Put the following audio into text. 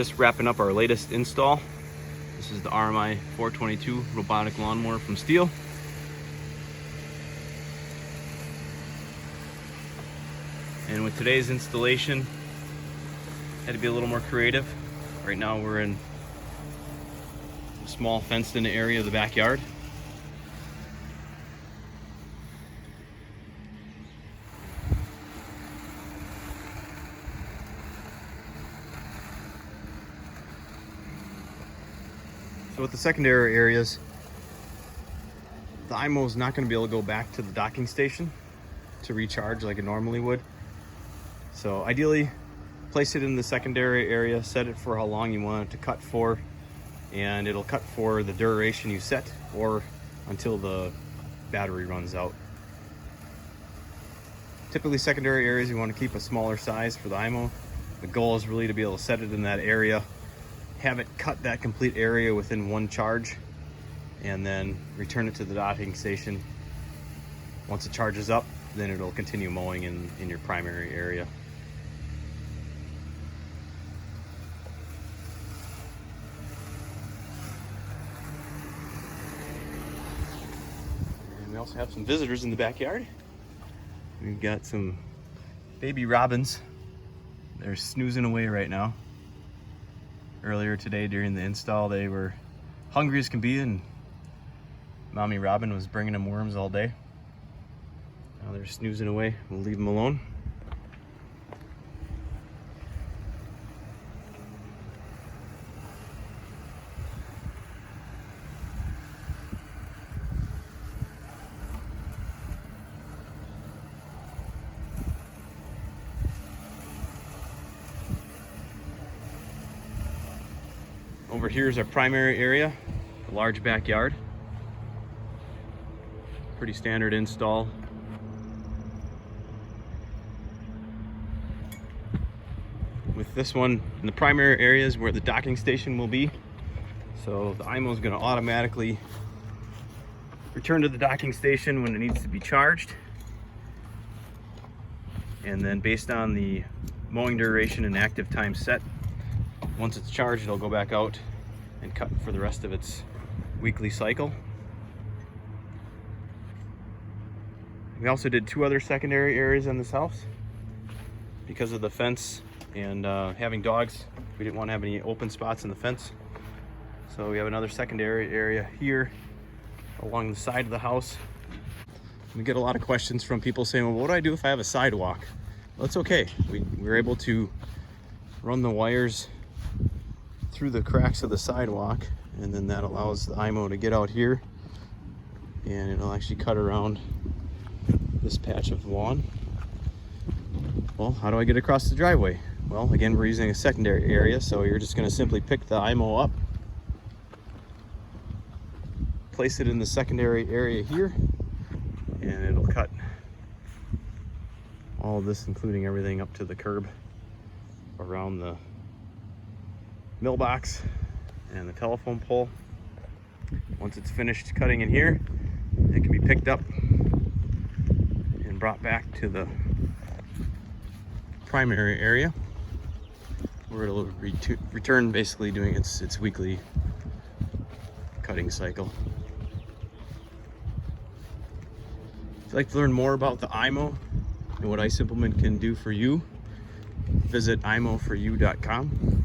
just wrapping up our latest install. This is the RMI 422 robotic lawnmower from Stihl. And with today's installation, had to be a little more creative. Right now we're in a small fenced-in area of the backyard. So with the secondary areas, the iMow is not going to be able to go back to the docking station to recharge like it normally would. So ideally, place it in the secondary area, set it for how long you want it to cut for, and it'll cut for the duration you set or until the battery runs out. Typically secondary areas you want to keep a smaller size for the iMow. The goal is really to be able to set it in that area, have it cut that complete area within one charge, and then return it to the docking station. Once it charges up, then it'll continue mowing in your primary area. And we also have some visitors in the backyard. We've got some baby robins. They're snoozing away right now. Earlier today during the install, they were hungry as can be, and Mommy Robin was bringing them worms all day. Now they're snoozing away. We'll leave them alone. Over here is our primary area, a large backyard. Pretty standard install. With this one, in the primary area is where the docking station will be. So the iMow is going to automatically return to the docking station when it needs to be charged. And then based on the mowing duration and active time set, once it's charged, it'll go back out and cut for the rest of its weekly cycle. We also did two other secondary areas in this house. Because of the fence and having dogs, we didn't want to have any open spots in the fence. So we have another secondary area here along the side of the house. We get a lot of questions from people saying, well, what do I do if I have a sidewalk? Well, it's okay. We're able to run the wires through the cracks of the sidewalk, and then that allows the iMow to get out here, and it'll actually cut around this patch of lawn. Well, how do I get across the driveway? Well, again, we're using a secondary area, so you're just going to simply pick the iMow up, place it in the secondary area here, and it'll cut all of this, including everything up to the curb around the mailbox and the telephone pole. Once it's finished cutting in here, it can be picked up and brought back to the primary area where it'll return, basically doing its weekly cutting cycle. If you'd like to learn more about the iMow and what iSimplement can do for you, visit imowforyou.com.